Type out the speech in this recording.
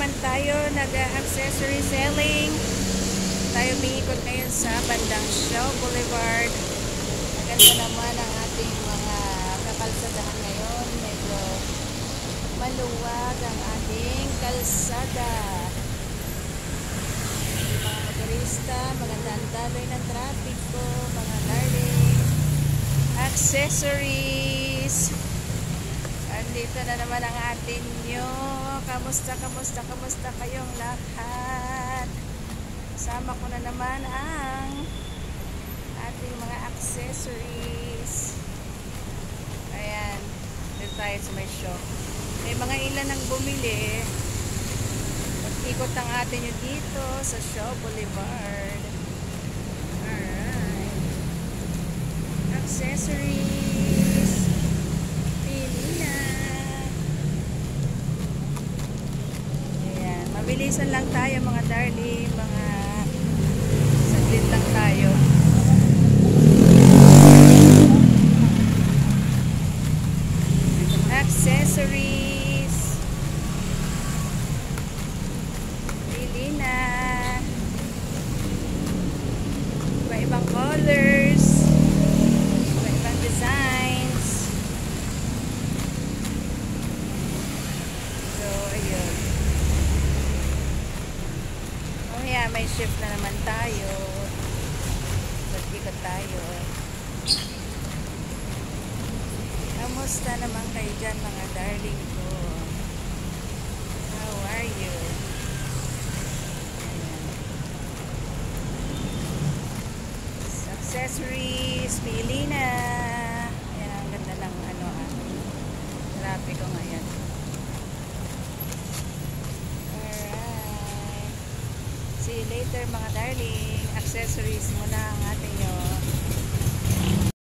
naman tayo, nag-accessory selling. Tayo umiikot ngayon sa bandang Shaw Boulevard. Maganda naman ang ating mga kakalsadahan ngayon. Medyo maluwag ang ating kalsada. Mga motorista, maganda ang daloy ng trapiko, mga darling. Accessories. Andito na naman ang atin nyo. Kamusta kayong lahat? Kasama ko na naman ang ating mga accessories. Ayan. Dito tayo sa may shop. May mga ilan ang bumili. Mag-ikot ang atin nyo dito sa Shaw Boulevard. Alright. Accessories. Pili na. Ayan. Mabilisan lang tayo mga darling. Mga saglit lang tayo. Accessories. Pili na. Iba-ibang colors. Iba-ibang designs. So, ayun. Oh yeah, may shift na naman tayo. Ikot tayo. Kamusta naman kayo dyan mga darling ko? How are you? Accessories, pili na. Ayan, ang ganda ng traffic ko ngayon. Alright. See you later mga darling. Accessories muna ang ating